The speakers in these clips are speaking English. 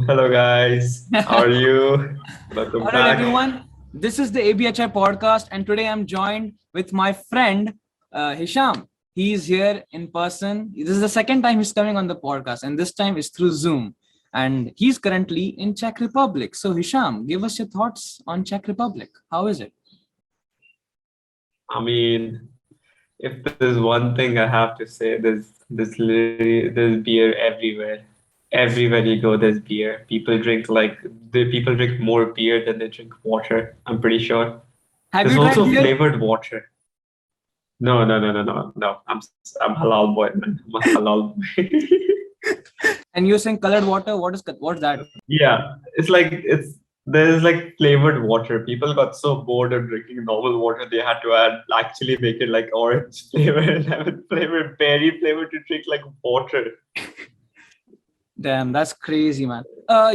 Hello guys, how are you? Welcome All right, back. everyone. This is the ABHI podcast, and today I'm joined with my friend Hisham. He's here in person. This is the second time he's coming on the podcast, and this time is through Zoom. And he's currently in Czech Republic. So, Hisham, give us your thoughts on Czech Republic. How is it? I mean, if there's one thing I have to say, there's beer everywhere. Everywhere you go, there's beer. People drink more beer than they drink water. I'm pretty sure. Have There's you tried also beer? flavored water. No. I'm halal boy, man. I'm a halal boy. And you're saying colored water. What's that? Yeah, there's like flavored water. People got so bored of drinking normal water, they had to actually make it like orange flavor, lemon flavor, berry flavor to drink like water. Damn, that's crazy, man.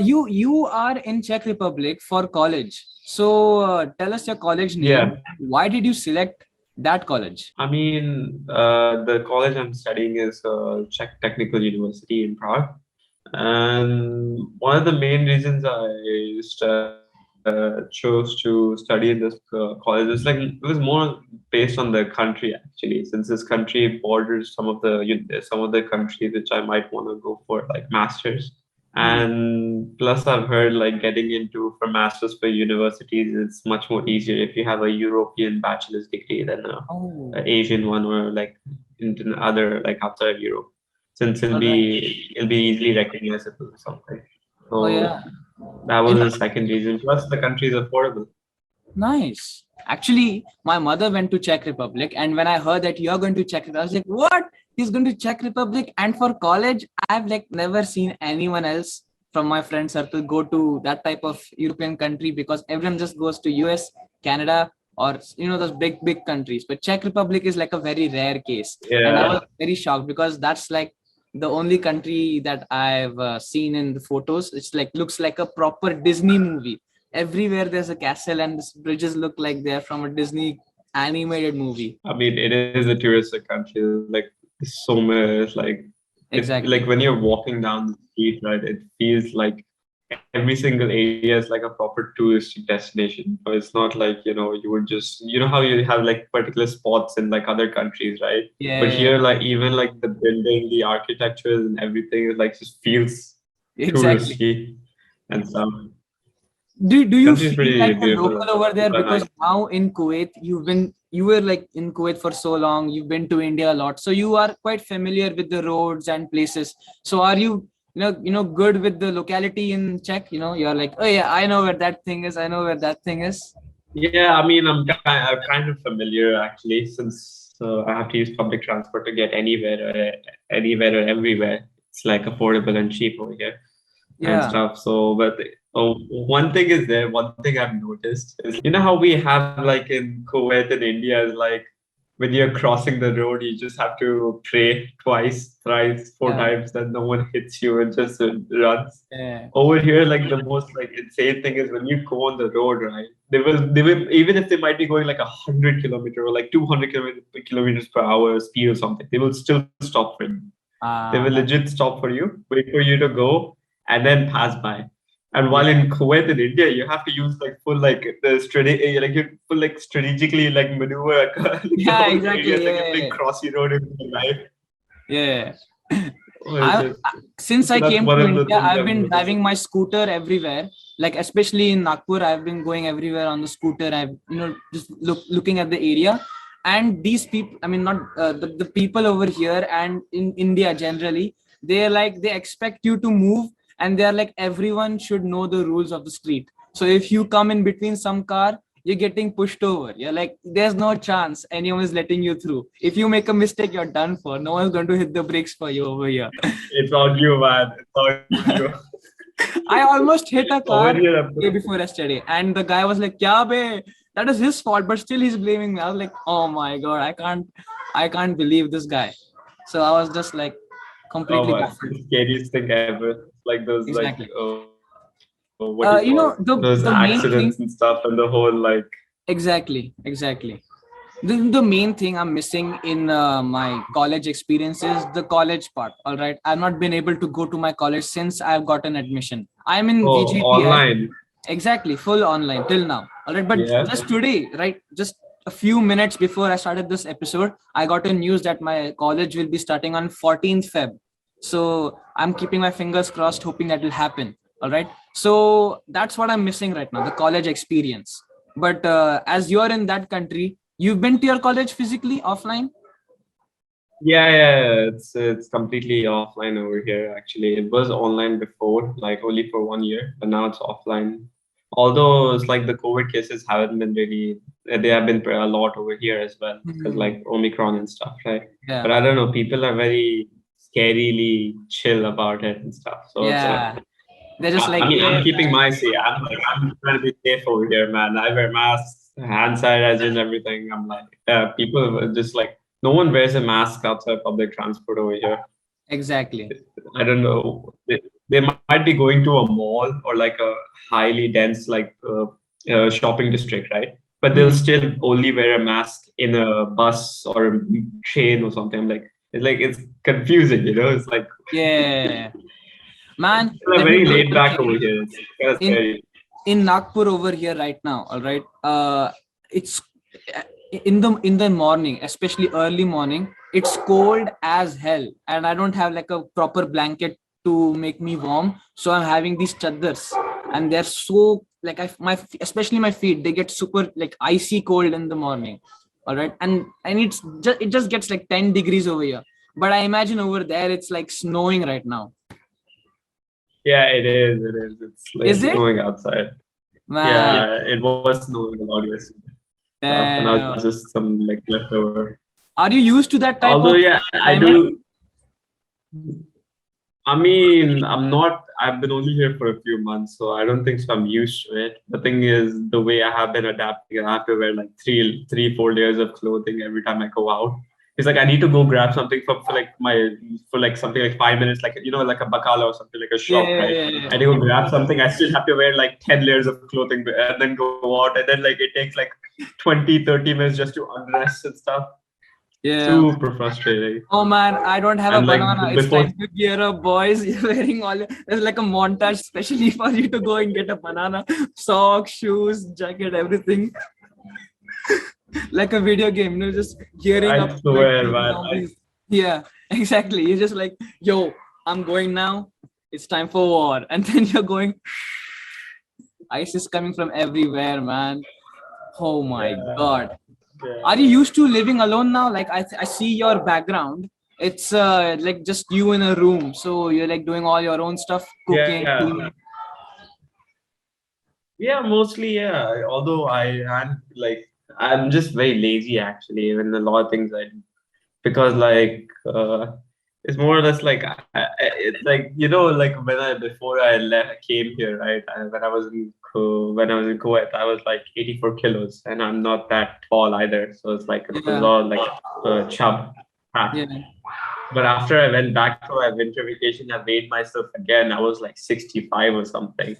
You are in Czech Republic for college. So tell us your college Yeah, name. Why did you select that college? I mean, the college I'm studying is Czech Technical University in Prague. And one of the main reasons chose to study in this college is like it was more based on the country actually, since this country borders some of the countries which I might want to go for like masters. Hmm. And plus, I've heard like getting into for masters for universities is much more easier if you have a European bachelor's degree than a Oh, Asian one or like into other like outside of Europe, since all right. it'll be easily recognizable or something. Oh, yeah. So that was And the second reason. Plus, the country is affordable. nice. Actually, my mother went to Czech Republic, and when I heard that you're going to Czech Republic, I was like, "What? He's going to Czech Republic?" And for college, I've like never seen anyone else from my friend circle go to that type of European country because everyone just goes to US, Canada, or those big countries. But Czech Republic is like a very rare case, and I Yeah, was very shocked because that's like the only country that I've seen in the photos. It's like looks like a proper Disney movie. Everywhere there's a castle and these bridges look like they're from a Disney animated movie. I mean, it is a touristic country. Like so much, like it like Exactly. when you're walking down the street, right? It feels like every single area is like a proper touristic destination. But it's not like you would just how you have like particular spots in like other countries, right? But Yeah, here, like even like the building, the architecture, and everything, like just feels exactly. touristy and stuff. Do you Country is feel pretty like a beautiful. local over there? People are Because nice. now in Kuwait, you were like in Kuwait for so long, you've been to India a lot. So you are quite familiar with the roads and places. So are you good with the locality in Czech? You're like, oh yeah, I know where that thing is, I know where that thing is. Yeah, I mean, I'm kind of familiar actually, since I have to use public transport to get anywhere or everywhere. It's like affordable and cheap over here and Yeah. stuff. So, but one thing is there. One thing I've noticed is how we have like in Kuwait and India is like when you're crossing the road, you just have to pray twice, thrice, four Yeah. times that no one hits you and just runs. Yeah. Over here, like the most like insane thing is when you go on the road, right? They will even if they might be going like 100 kilometer or like 200 kilometers per hour speed or something, they will still stop for you. They will That, legit stop for you, wait for you to go, and then pass by. And while yeah. in Kuwait and India, you have to use like full like the strategy, like you full like strategically like maneuver like the Yeah, whole area. exactly. It's like a big Yeah. crossy road in real life. Yeah. Oh, I since so I that's came one to of the India, things I've I've been noticed. driving my scooter everywhere. Like especially in Nagpur, I've been going everywhere on the scooter. I've just looking at the area, and these people. I mean, not the people over here and in India generally. They're like they expect you to move, and they're like everyone should know the rules of the street. So if you come in between some car, you're getting pushed over. You're like, there's no chance anyone is letting you through. If you make a mistake, you're done for. No one's going to hit the brakes for you over here. It's on you, man. It's on you. I almost hit a Over car here, day before yesterday, and the guy was like, "Kya be? That is his fault," but still he's blaming me. I was like, "Oh my god, I can't believe this guy." So I was just like oh completely my, baffled. the scariest thing ever. Like those Exactly. what do you call The those main accidents thing. and stuff and the whole like Exactly. Exactly. The main thing I'm missing in my college experience is the college part. All right, I've not been able to go to my college since I've gotten admission. I'm in Oh, VGPI. online. Exactly, full online till now. All right, but Yeah. just today, right, just a few minutes before I started this episode, I got a news that my college will be starting on 14th Feb. So I'm keeping my fingers crossed, hoping that will happen. All right, so that's what I'm missing right now, the college experience. But as you're in that country, you've been to your college physically, offline? Yeah. It's completely offline over here. Actually, it was online before, like only for 1 year, but now it's offline. Although it's like the COVID cases haven't been really, they have been a lot over here as well, because Hmm. like Omicron and stuff, right? Yeah, But I don't know, people are very scarily chill about it and stuff. So it's like, yeah. They're just I like, mean, yeah, I'm keeping man. my say. I'm trying to be safe over here, man. I wear masks, hand sanitizer, everything. I'm like, people are just like, no one wears a mask outside public transport over here. Exactly. I don't know. They might be going to a mall or like a highly dense shopping district, right? But they'll Hmm. still only wear a mask in a bus or a train or something. I'm like it's confusing, you know? It's like Yeah, man. people are Let me very tell you laid the back over thing. here. It's kind of In scary. in Nagpur over here right now, all right. It's in the morning, especially early morning. It's cold as hell, and I don't have like a proper blanket to make me warm. So I'm having these chaddars, and they're so like especially my feet. They get super like icy cold in the morning. All right, and it just gets like 10 degrees over here. But I imagine over there it's like snowing right now. Yeah, it is. It is. Is It's it, snowing outside. man? Yeah, it was snowing a lot yesterday. And now it's Damn. just some like leftover. Are you used to that type Although, of yeah, I climate? do. I mean, I'm not. I've been only here for a few months, so I don't think so. I'm used to it. The thing is, the way I have been adapting, I have to wear like 4 layers of clothing every time I go out. It's like I need to go grab something for like something like 5 minutes, like like a bakala or something like a Yeah, shop, yeah, right? yeah, yeah. I need to go grab something. I still have to wear like 10 layers of clothing and then go out, and then like it takes like 20, 30 minutes just to undress and stuff. Yeah. Super frustrating. Oh man, I don't have a And like banana. It's before. time to gear up, boys. You're wearing all. There's like a montage, especially for you to go and get a banana, socks, shoes, jacket, everything, like a video game. Just gearing up, I like swear, fighting man. zombies. Yeah, exactly. You're just like, yo, I'm going now. It's time for war, and then you're going. Ice is coming from everywhere, man. Oh my Yeah, god. Are you yeah, used to living alone now? Like I see your background. It's like just you in a room. So you're like doing all your own stuff, cooking, yeah, cleaning. yeah. Mostly, yeah. Although I'm just very lazy actually. Even a lot of things I do because it's more or less like it's like like when I before I left came here, right? When I was in Kuwait, I was like 84 kilos, and I'm not that tall either. So it's like it was Yeah, all like chub. yeah. But after I went back for my winter vacation, I weighed myself again. I was like 65 or something.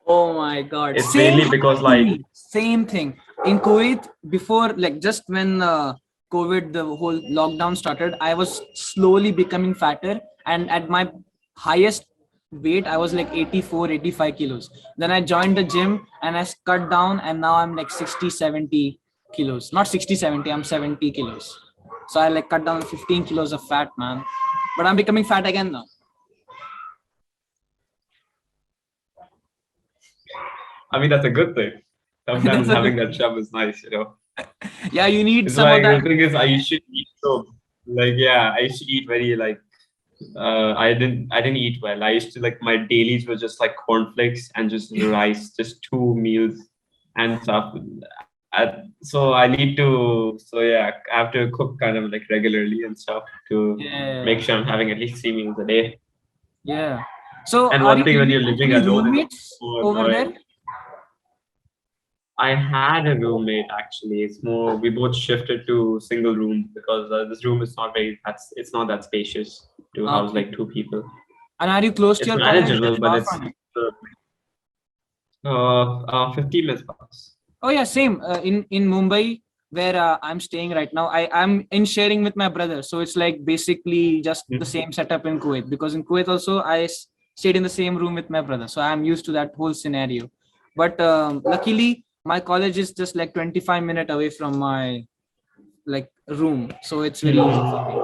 Oh my God. It's Same mainly because happened to like me. Same thing. In Kuwait, before like just when COVID, the whole lockdown started, I was slowly becoming fatter. And at my highest weight, I was like 84, 85 kilos. Then I joined the gym and I cut down, and now I'm like 60, 70 kilos. Not 60, 70, I'm 70 kilos. So I like cut down 15 kilos of fat, man. But I'm becoming fat again now. I mean that's a good thing. That's Sometimes a having good that thing. chub is nice. Yeah, you need It's some of like that. the thing is I used to eat so like yeah, I used to eat very like I didn't eat well. I used to like my dailies were just like cornflakes and just rice, just two meals and stuff. So I need to so yeah, I have to cook kind of like regularly and stuff to make Yeah. sure I'm having at least 3 meals a day. Yeah. So And are one you thing when you're living with living any alone, it's roommates so over there? annoying. I had a roommate actually. It's more we both shifted to single rooms because this room is not very that's it's not that spacious to house Okay. like two people. And are you close to It's your college or manageable, but far it's from it? 15 minutes pass. Oh yeah, same. In Mumbai, where I'm staying right now, I'm in sharing with my brother. So it's like basically just the same setup in Kuwait, because in Kuwait also stayed in the same room with my brother. So I'm used to that whole scenario. But luckily, my college is just like 25-minute away from my like room. So it's very easy for me.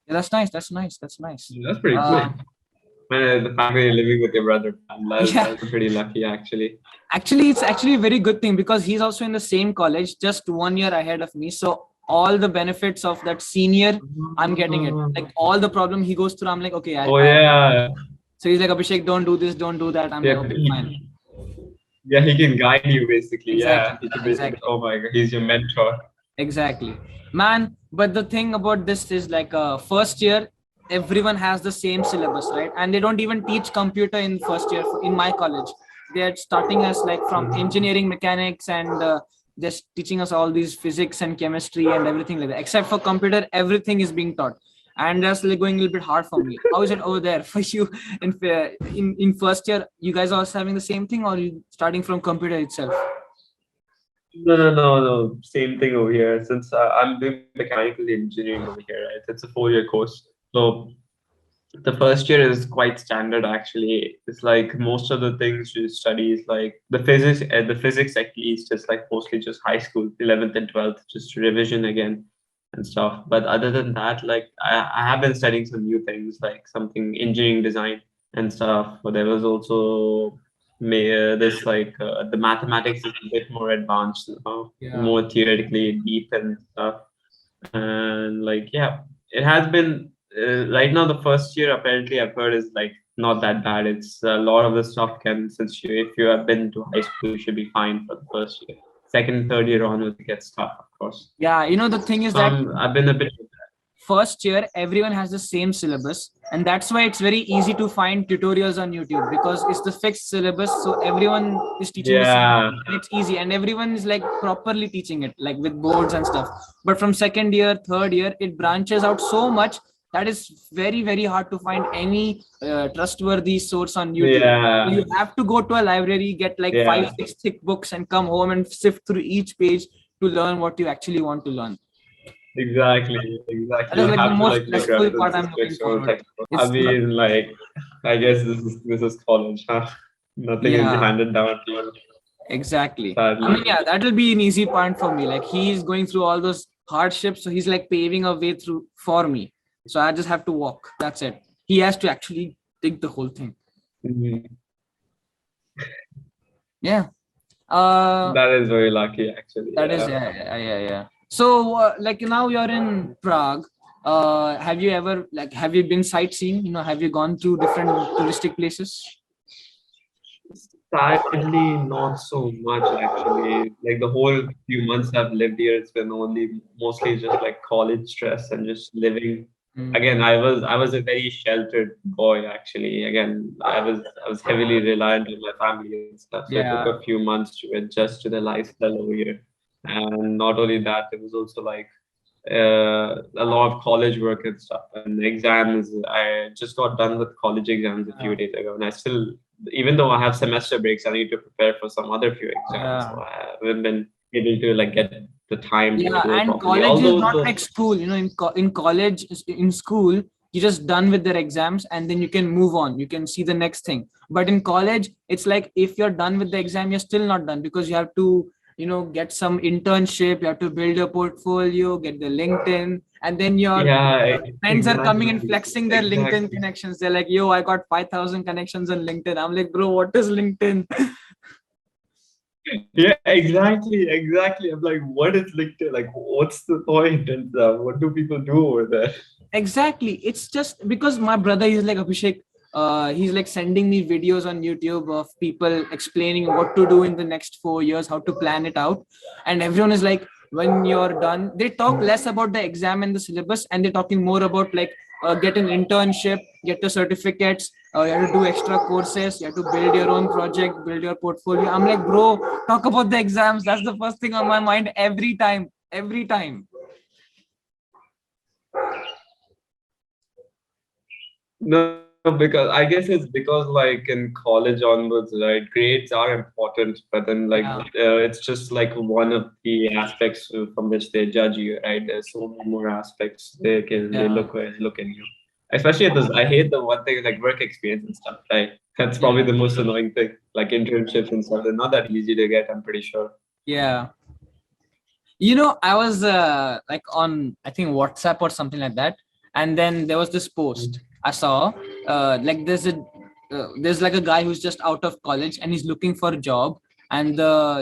Yeah, that's nice. That's nice. That's nice. That's pretty cool. The fact that you're living with your brother, Yeah. that's pretty lucky actually. Actually, it's actually a very good thing because he's also in the same college, just 1 year ahead of me. So all the benefits of that senior, I'm getting it. Like all the problem he goes through, I'm like, okay. Oh yeah. So he's like, Abhishek, don't do this, don't do that. I'm like, Yeah, okay, fine. yeah, he can guide you basically. Yeah, Exactly. he can basically. Exactly. Oh my God, he's your mentor. Exactly. Man, but the thing about this is like first year, everyone has the same syllabus, right? And they don't even teach computer in first year in my college. They're starting us like from engineering mechanics and just teaching us all these physics and chemistry and everything like that. Except for computer, everything is being taught. And that's like going a little bit hard for me. How is it over there for you in first year? You guys are also having the same thing, or you starting from computer itself? No. Same thing over here. Since I'm doing mechanical engineering over here, right? It's a 4-year course. So the first year is quite standard actually. It's like most of the things you study is like the physics at least is like mostly just high school, 11th and 12th, just revision again and stuff. But other than that, like I have been studying some new things like something engineering design and stuff. But there was also this like the mathematics is a bit more advanced now, Yeah. more theoretically deep and stuff. And like yeah, it has been right now the first year apparently I've heard is like not that bad. It's a lot of the stuff can, since you if you have been to high school, you should be fine for the first year. Second, third year onwards it gets tough, of course. Yeah, the thing is So that I've been a bit. first year everyone has the same syllabus, and that's why it's very easy to find tutorials on YouTube because it's the fixed syllabus, so everyone is teaching the same Yeah, thing, and it's easy, and everyone is like properly teaching it like with boards and stuff. But from second year, third year, it branches out so much that is very very hard to find any trustworthy source on YouTube. yeah, You have to go to a library, get like five yeah. six thick books, and come home and sift through each page to learn what you actually want to learn. Exactly. That is You like the have to most like make stressful part I'm references to looking external forward. textbooks. I It's not, mean, like, I guess this is college, huh? Nothing is yeah, handed down to you, exactly. I mean, sadly. yeah, that will be an easy point for me. Like he's going through all those hardships, so he's like paving a way through for me. So I just have to walk. That's it. He has to actually dig the whole thing. Mhm. Yeah. Uh, That is very lucky, actually. that is Yeah. yeah. So like now you're in Prague. Have you been sightseeing? Have you gone to different touristic places? Sadly, not so much actually. Like the whole few months I've lived here, it's been only mostly just like college stress and just living. Mm, Again, I was a very sheltered boy actually. Again, I was heavily reliant on my family and stuff. So it took a yeah. few months to adjust to the lifestyle over here. And not only that, it was also like a lot of college work and stuff and exams. I just got done with college exams a few days ago, and I still, even though I have semester breaks, I need to prepare for some other few exams. So Yeah. I haven't been able to like get the time to Yeah, do it and properly. college is Although not the like school. In college, in school, you're just done with their exams and then you can move on. You can see the next thing. But in college, it's like if you're done with the exam, you're still not done because you have to, get some internship. You have to build a portfolio, get the LinkedIn, and then your yeah, friends are coming and exactly, flexing their LinkedIn exactly. connections. They're like, "Yo, I got 5,000 connections on LinkedIn." I'm like, "Bro, what is LinkedIn?" Yeah, exactly. I'm like, what is LinkedIn? Like, what's the point? And what do people do over there? Exactly. It's just because my brother is like Abhishek. He's like sending me videos on YouTube of people explaining what to do in the next 4 years, how to plan it out. And everyone is like, when you're done, they talk less about the exam and the syllabus, and they're talking more about like get an internship, get the certificates, you have to do extra courses, you have to build your own project, build your portfolio. I'm like, bro, talk about the exams. That's the first thing on my mind every time. Every time. No, Because I guess it's because like in college onwards, right, grades are important, but then like Yeah, it's just like one of the aspects from which they judge you, right? There's so many more aspects they yeah, look in you. Especially at this, I hate the one thing like work experience and stuff, right? That's probably yeah, the most annoying thing. Like internships and stuff, they're not that easy to get, I'm pretty sure. yeah. I was like on, I think, WhatsApp or something like that, and then there was this post I saw. Like there's like a guy who's just out of college and he's looking for a job, and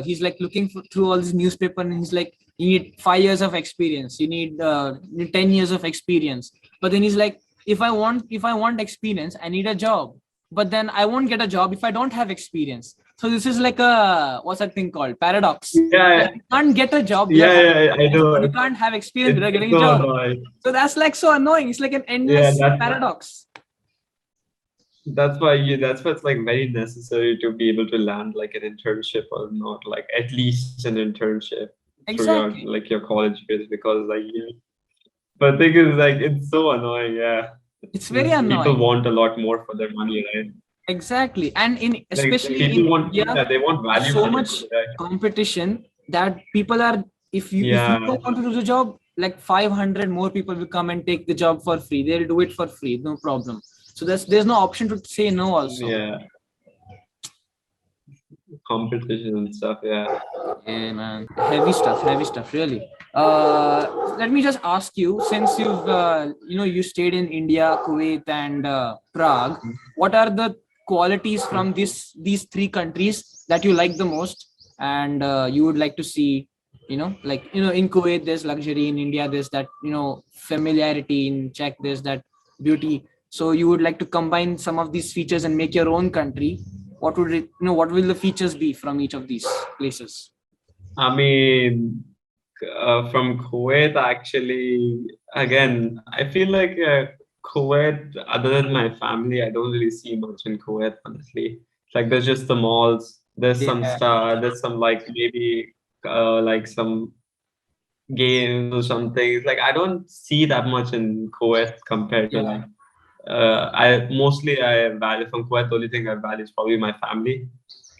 he's like looking through all this newspaper, and he's like, you need 5 years of experience, you need 10 years of experience. But then he's like, if I want experience, I need a job, but then I won't get a job if I don't have experience. So this is like a, what's that thing called, paradox. Yeah, Like, you can't get a job without yeah, having yeah, I experience, know. but you can't have experience It's without getting a so job. annoying. So that's like so annoying. It's like an Yeah, endless paradox. that's why it's like very necessary to be able to land like an internship or not, like at least an internship through Exactly. your college years, because but thing is like it's so annoying, yeah. It's very Just people annoying. want a lot more for their money, right? Exactly. And in Like especially people in want, India, yeah, they want there's value so for their much money, right? competition that people are, if you Yeah, don't want to do the job, like 500 more people will come and take the job for free. They'll do it for free, no problem. So there's no option to say no also. yeah, competition and stuff, yeah. Yeah, man. Heavy stuff, really. Let me just ask you, since you stayed in India, Kuwait, and Prague, what are the qualities from these three countries that you like the most, and you would like to see? Like, in Kuwait, there's luxury; in India, there's that, familiarity; in Czech, there's that beauty. So you would like to combine some of these features and make your own country. What will the features be from each of these places? I mean, from Kuwait, actually, again, I feel like Kuwait, other than my family, I don't really see much in Kuwait, honestly. Like, there's just the malls, there's some Yeah, stuff, there's some like maybe like some games or something. Like, I don't see that much in Kuwait compared to yeah, like, I value from Kuwait, the only thing I value is probably my family.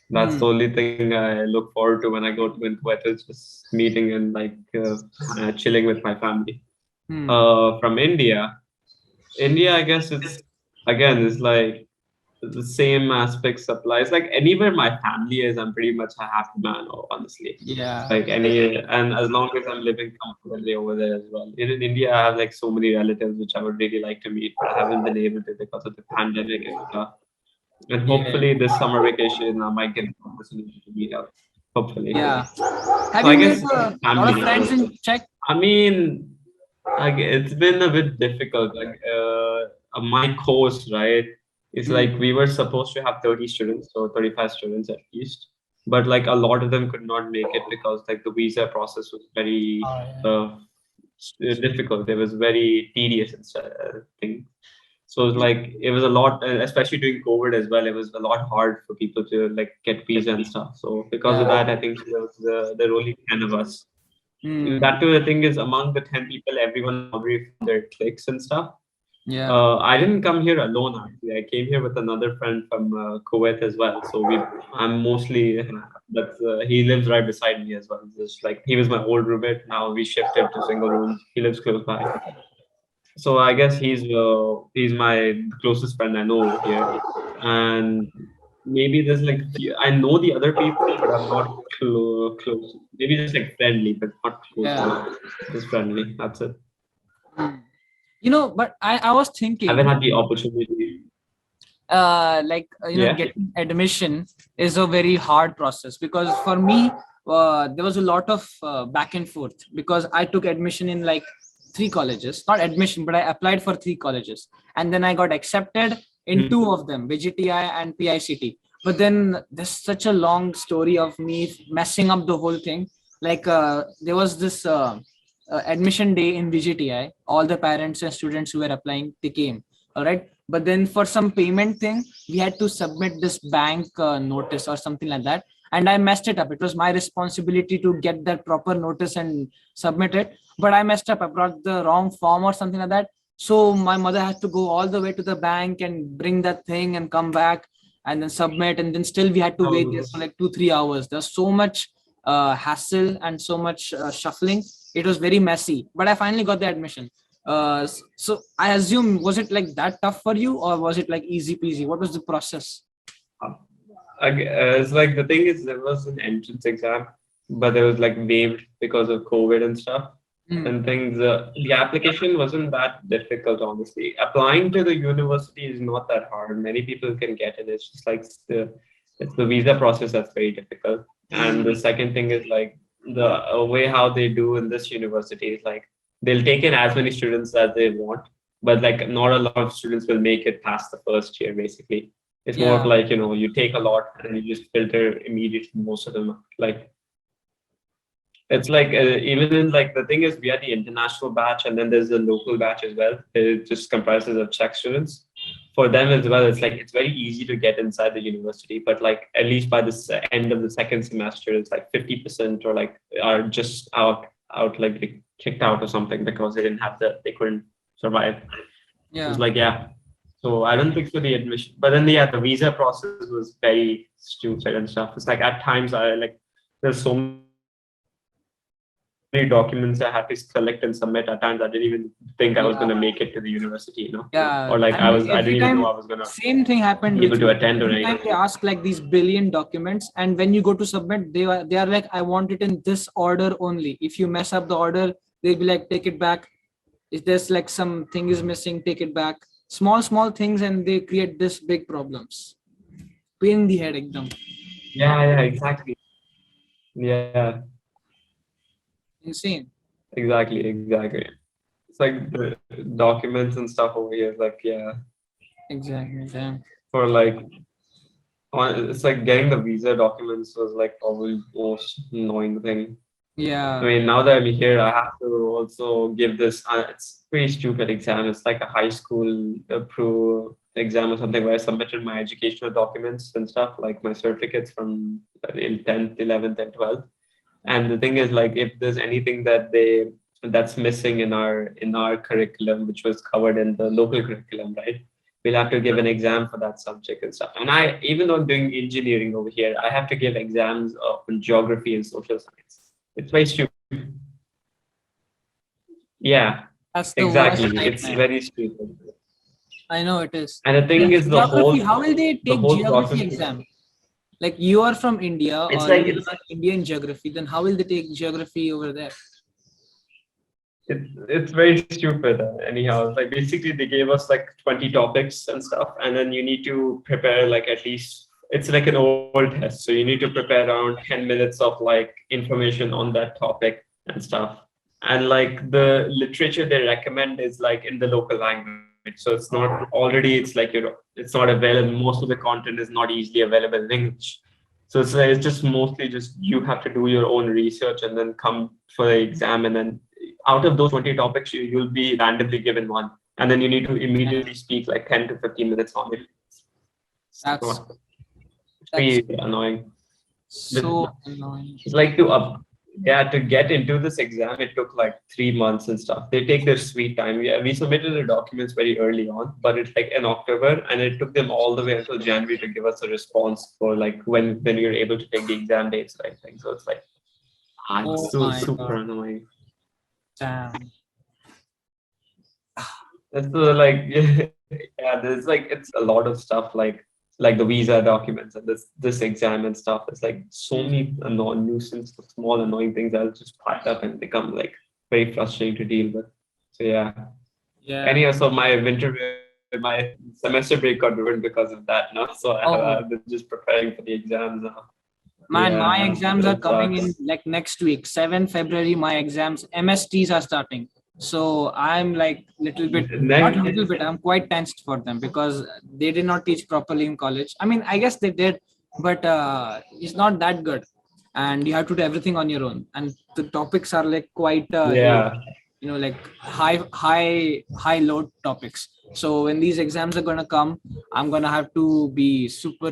That's hmm, the only thing I look forward to when I go to Kuwait, is just meeting and like chilling with my family. hmm, From India, I guess it's again, it's like the same aspects apply. It's like anywhere my family is, I'm pretty much a happy man, honestly. yeah, Like and as long as I'm living comfortably over there as well. In India, I have like so many relatives which I would really like to meet, but I haven't been able to because of the pandemic and stuff. And yeah, hopefully this summer vacation I might get an opportunity to meet up. Hopefully. yeah. Have So you I made guess a lot of family. friends in Czech? I mean, it's been a bit difficult. Like my course, right? It's like Hmm. we were supposed to have 30 students, so 35 students at least. But like a lot of them could not make it because like the visa process was very Oh, yeah. difficult. It was very tedious and thing. So it's like it was a lot, especially during COVID as well. It was a lot hard for people to like get visa and stuff. So because of Yeah. that, I think there were only 10 of us. Hmm. That too, the thing is, among the 10 people, everyone already found their cliques and stuff. Yeah. I didn't come here alone actually. I came here with another friend from Kuwait as well. I'm mostly he lives right beside me as well. Just like he was my old roommate. Now we shifted to single rooms. He lives close by. So I guess he's my closest friend I know here, and maybe there's like I know the other people, but I'm not close. Maybe just like friendly, but not close enough. Yeah. Just friendly. That's it. Hmm. But I was Haven't thinking, had the opportunity. like, Yeah. getting admission is a very hard process, because for me, there was a lot of back and forth, because I took admission in like three colleges, not admission, but I applied for three colleges, and then I got accepted in Mhm. two of them, VGTI and PICT. But then there's such a long story of me messing up the whole thing. Like, there was this admission day in VGTI. All the parents and students who were applying, they came. All right. But then for some payment thing, we had to submit this bank notice or something like that. And I messed it up. It was my responsibility to get that proper notice and submit it. But I messed up. I brought the wrong form or something like that. So my mother had to go all the way to the bank and bring that thing and come back and then submit, and then still we had to wait there Oh, for like 2-3 hours. There's so much hassle and so much shuffling. It was very messy, but I finally got the admission. So I assume, was it like that tough for you, or was it like easy peasy? What was the process? it's like the thing is there was an entrance exam, but it was like waived because of COVID and stuff. Hmm. And things. The application wasn't that difficult, honestly. Applying to the university is not that hard. Many people can get it. It's just like it's the visa process that's very difficult. And the second thing is like the way how they do in this university is like they'll take in as many students as they want, but like not a lot of students will make it past the first year. Basically, it's more of Yeah, like you take a lot and you just filter immediately most of them out. Like it's like even in like the thing is we are the international batch and then there's the local batch as well. It just comprises of Czech students. For them as well, it's like it's very easy to get inside the university, but like at least by the end of the second semester, it's like 50% or like are just out like they kicked out or something because they couldn't survive. So it's yeah. like yeah. So I don't think so the admission, but then yeah, the visa process was very stupid and stuff. It's like at times I like there's so many documents I had to collect and submit. At times I didn't even think I was gonna make it to the university, Yeah, or like I didn't yeah. even know I And was gonna every time, be same able thing to attend happened or with me. anything. Every time they ask like these billion documents, and when you go to submit, they are like, I want it in this order only. If you mess up the order, they'll be like, take it back. If there's like something is missing, take it back. Small things, and they create this big problems. Pain in the head, ekdam. Yeah, exactly. Yeah, Insane. exactly. It's like the documents and stuff over here. Like yeah, Exactly. Yeah. for like it's like getting the visa documents was like probably most annoying thing. I Yeah. mean, now that I'm here, I have to also give this. It's pretty stupid exam. It's like a high school pro exam or something where I submitted my educational documents and stuff, like my certificates from in 10th, 11th, and 12th. And the thing is, like, if there's anything that's missing in our curriculum, which was covered in the local curriculum, right? We'll have to give an exam for that subject and stuff. And I, even though I'm doing engineering over here, I have to give exams on geography and social science. It's very stupid. Yeah, That's the worst exactly. It's nightmare. very stupid. I know it is. And the thing And is, geography, how will they the take whole geography process. exam? Like, you are from India, It's or like you are Indian geography, then how will they take geography over there? it's very stupid. Anyhow, it's like basically they gave us like 20 topics and stuff, and then you need to prepare like at least it's like an old test, so you need to prepare around 10 minutes of like information on that topic and stuff. And like the literature they recommend is like in the local language, so it's not already it's like it's not available. Most of the content is not easily available in English. So it's just mostly just you have to do your own research and then come for the exam. And then out of those 20 topics, you'll be randomly given one. And then you need to Yeah, immediately speak like 10 to 15 minutes on it. that's So it's that's pretty annoying. so annoying. It's like yeah, to get into this exam, it took like 3 months and stuff. They take their sweet time. We submitted the documents very early on, but it's like in October, and it took them all the way until January to give us a response for like when you're able to take the exam dates, I think. So it's like Oh it's so my super god. annoying. Damn. It's like yeah, there's like it's a lot of stuff like the visa documents and this exam and stuff. It's like so many annoying nuisance, small annoying things that'll just pile up and become like very frustrating to deal with. So yeah. Yeah. Anyhow, so my semester break got ruined because of that. No, so I've Oh been just preparing for the exams now. man, my Yeah, exams are it coming in sucks. like next week, 7 February. My exams, MSTs are starting. So I'm like little bit, not Next, little bit, I'm quite tensed for them because they did not teach properly in college. I mean, I guess they did, but it's not that good. And you have to do everything on your own. And the topics are like quite heavy, yeah. like high load topics. So when these exams are gonna come, I'm gonna have to be super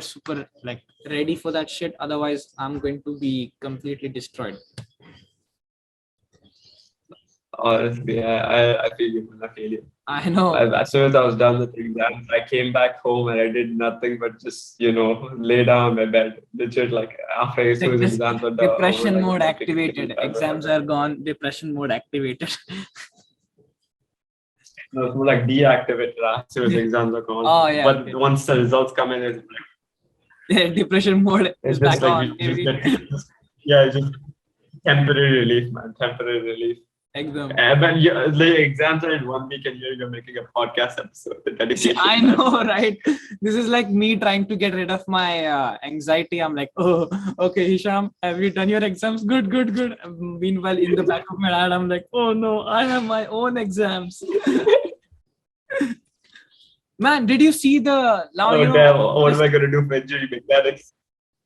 like ready for that shit. Otherwise, I'm going to be completely destroyed. Honestly, I feel you, man. I feel you. I know. As soon as I was done with the exams, I came back home and I did nothing but just, lay down on my bed. Legit, like after as soon Like as this exams were over, depression like mode nothing. activated. Exams are gone. Depression mode activated. No, it's more like deactivated as soon as the exams are gone. Oh yeah. But once the results come in, Yeah, depression mode is it's just back like on, you just maybe. get, yeah, it's just temporary relief, man. Temporary relief. Exam. And then the exams are in 1 week, and you're making a podcast episode. The See, dedication, I man. know, right? This is like me trying to get rid of my anxiety. I'm like, oh, okay, Hisham, have you done your exams? Good, good, good. Meanwhile, in the back of my head, I'm like, oh no, I have my own exams. Man, did you see the now? Oh damn! What am I gonna do for injury mechanics?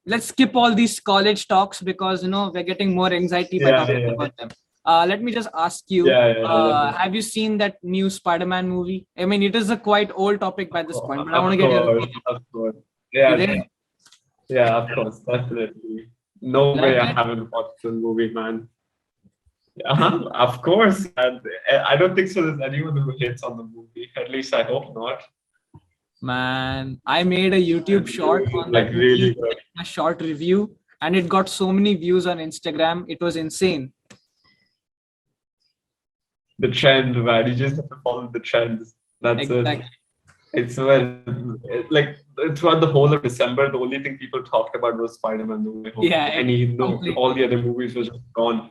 Let's skip all these college talks because we're getting more anxiety by Yeah, talking yeah, about them. Let me just ask you, yeah, yeah. have you seen that new Spider-Man movie? I mean, it is a quite old topic by this point, but I want to Of get your course, opinion. of course. You Yeah, did? yeah, of course, definitely. No way Like I it? haven't watched the movie, man. Of course. And I don't think so. There's anyone who hates on the movie. At least I hope not. Man, I made a YouTube short on Like that really movie, good. a short review, and it got so many views on Instagram. It was insane. The trend, man. You just have to follow the trends. That's it. Exactly. It's like throughout the whole of December, the only thing people talked about was Spider-Man No Way Home. Yeah, All completely. the other movies were just gone.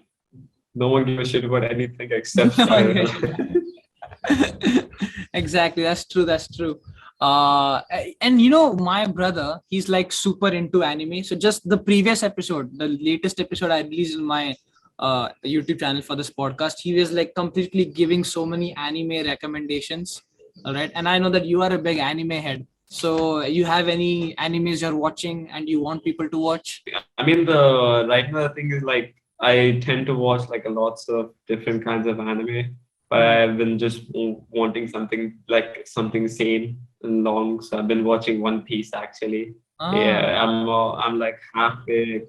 No one gave a shit about anything except No one gets Spider-Man. exactly. That's true. That's true. And my brother, he's like super into anime. So just the previous episode, the latest episode I released in my YouTube channel for this podcast, he was like completely giving so many anime recommendations. All right. And I know that you are a big anime head. So you have any animes you're watching and you want people to watch? I mean, the right now the thing is like I tend to watch like a lots of different kinds of anime, but Hmm. I've been just wanting something sane and long. So I've been watching One Piece actually. Ah, Yeah, I'm like halfway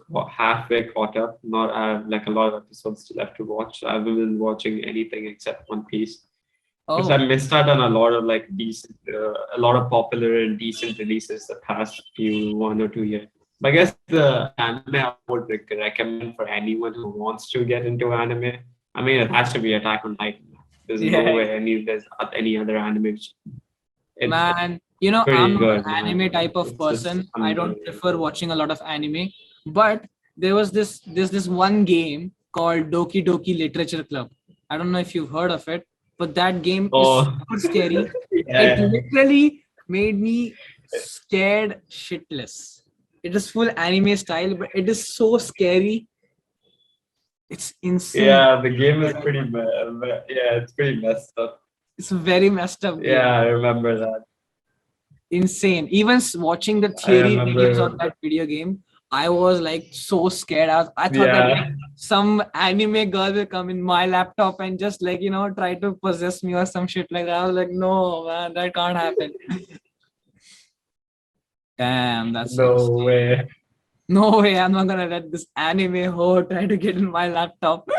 caught up. Not I have like a lot of episodes still left to watch. I haven't been watching anything except One Piece because I oh, missed out on a lot of like decent, a lot of popular and decent releases the past few 1 or 2 years. But I guess the anime I would recommend for anyone who wants to get into anime. I mean, it has to be Attack on Titan. There's no yeah. way there's any other anime. It's Man, pretty I'm good, an man. anime type of It's just person. I don't unbelievable. prefer watching a lot of anime, but there's this one game called Doki Doki Literature Club. I don't know if you've heard of it, but that game is Oh, super scary. It yeah, literally made me scared shitless. It is full anime style, but it is so scary. It's insane. yeah. The game is yeah, it's pretty messed up. It's a very messed up game. Yeah, I remember that. Insane. Even watching the I theory videos on remember. that video game, I was like so scared. I thought that like Yeah, some anime girl will come in my laptop and just like try to possess me or some shit like that. I was like, no man, that can't happen. Damn, that's no insane. way. No way, I'm not gonna let this anime hoe try to get in my laptop.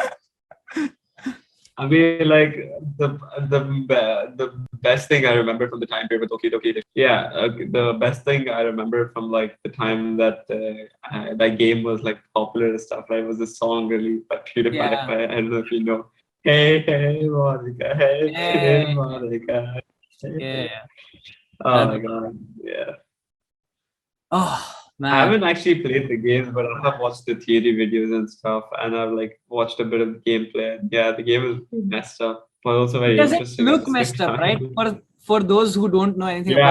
I mean, like the the best thing I remember from the time period with Doki Doki. Yeah, the best thing I remember from like the time that that game was like popular and stuff. Right, was the song released by PewDiePie. Yeah. I don't know if you know. Hey, hey, Monica. Hey, hey, Yeah. Monica. Yeah. Oh That my was, God. Yeah. oh I man. haven't actually played the games, but I have watched the theory videos and stuff, and I've like watched a bit of gameplay. Yeah, the game is messed up, but also It very doesn't interesting at look the same messed up, right? time. For those who don't know anything about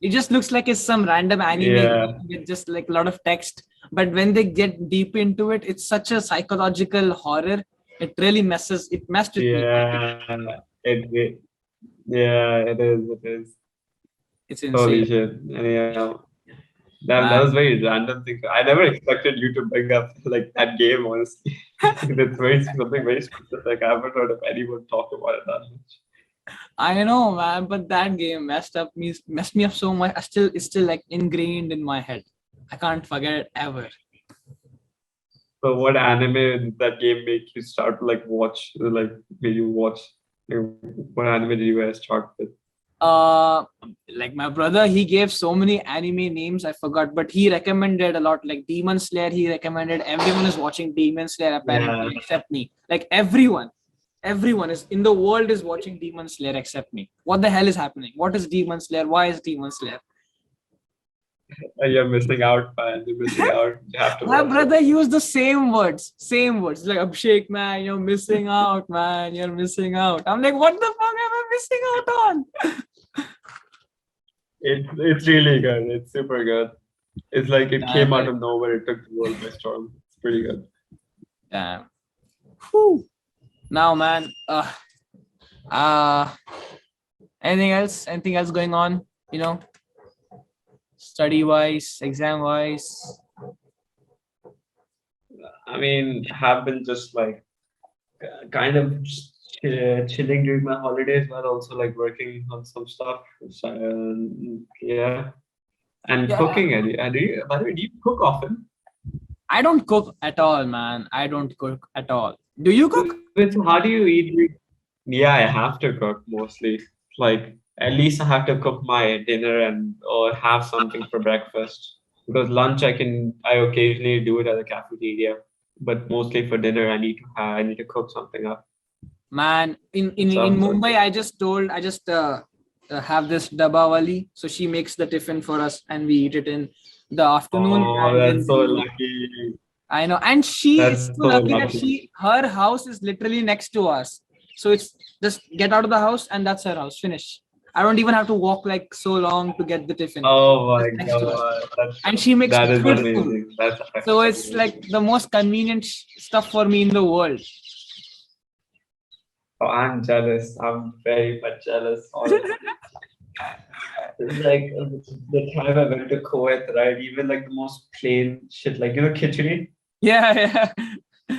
Yeah, it just looks like it's some random anime yeah, game with just like a lot of text. But when they get deep into it, it's such a psychological horror. It really it messed with me. yeah. It yeah, it is. It is. It's insane. Holy shit! And yeah, that Man. was very random thing. I never expected you to bring up like that game. Honestly, it's something very specific. I haven't heard of anyone talk about it that much. I know, man, but that game messed me up so much. It's still like ingrained in my head. I can't forget it ever. So what anime did that game make you start to like watch? Like made you watch? Like, what anime did you guys start with? uh like my brother, he gave so many anime names I forgot, but he recommended a lot, like Demon Slayer. He recommended, everyone is watching Demon Slayer Yeah. apparently except me. Like everyone is in the world is watching Demon Slayer except me. What the hell is happening? What is Demon Slayer? Why is Demon Slayer? You're missing out, man. You're missing out. You have to My watch it. brother used the same words. Like, Abhishek, man, you're missing out, man. You're missing out. I'm like, what the fuck am I missing out on? It's really good. It's super good. It's like it Damn, came out like, of nowhere. It took the world by storm. It's pretty good. damn. Whew. Now, man. Uh, anything else? Anything else going on? You know, study wise, exam wise. I mean, have been just like kind of chilling during my holidays, but also like working on some stuff. So, yeah, and Yeah, cooking. And do you, by the way, do you cook often? I don't cook at all, man. I don't cook at all. Do you cook? Wait, so how do you eat? Yeah, I have to cook mostly. Like at least I have to cook my dinner and or have something for breakfast. Because lunch I occasionally do it at the cafeteria, but mostly for dinner I need to cook something up. Man, in So Mumbai, I just have this dabawali. So she makes the tiffin for us and we eat it in the afternoon. oh, And then that's so lucky. I know. And she is That's so so lucky that lucky. her house is literally next to us. So it's just get out of the house and that's her house. Finish. I don't even have to walk like so long to get the tiffin. Oh Just my next to us. God, And she makes that is good food. amazing. That's So actually it's amazing. like the most convenient stuff for me in the world. Oh, I'm jealous. I'm very much jealous, honestly. Like the time I went to Kuwait, right? Even like the most plain shit, like khichdi. Yeah, yeah.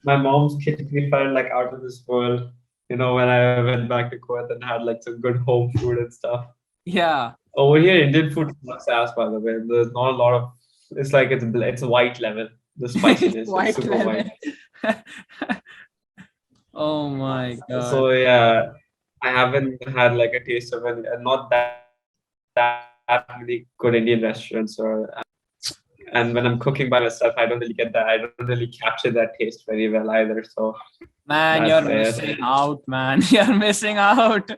My mom's khichdi felt like out of this world. When I went back to Kuwait and had like some good home food and stuff. Yeah. Over here, Indian food sucks ass, by the way. There's not a lot of. It's like it's white level. The It's spiciness, it's white super lemon. white. Oh my god. So yeah, I haven't had like a taste of it. Not that many good Indian restaurants and when I'm cooking by myself, I don't really get that. I don't really capture that taste very well either. So Man, that's you're why missing out, man. You're missing out.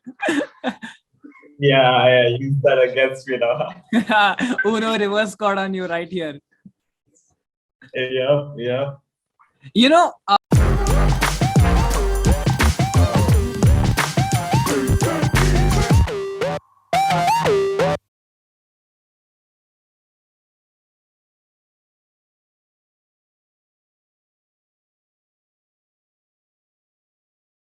yeah, I use that against me now. Uno reverse card on you right here. Yeah, yeah. You know,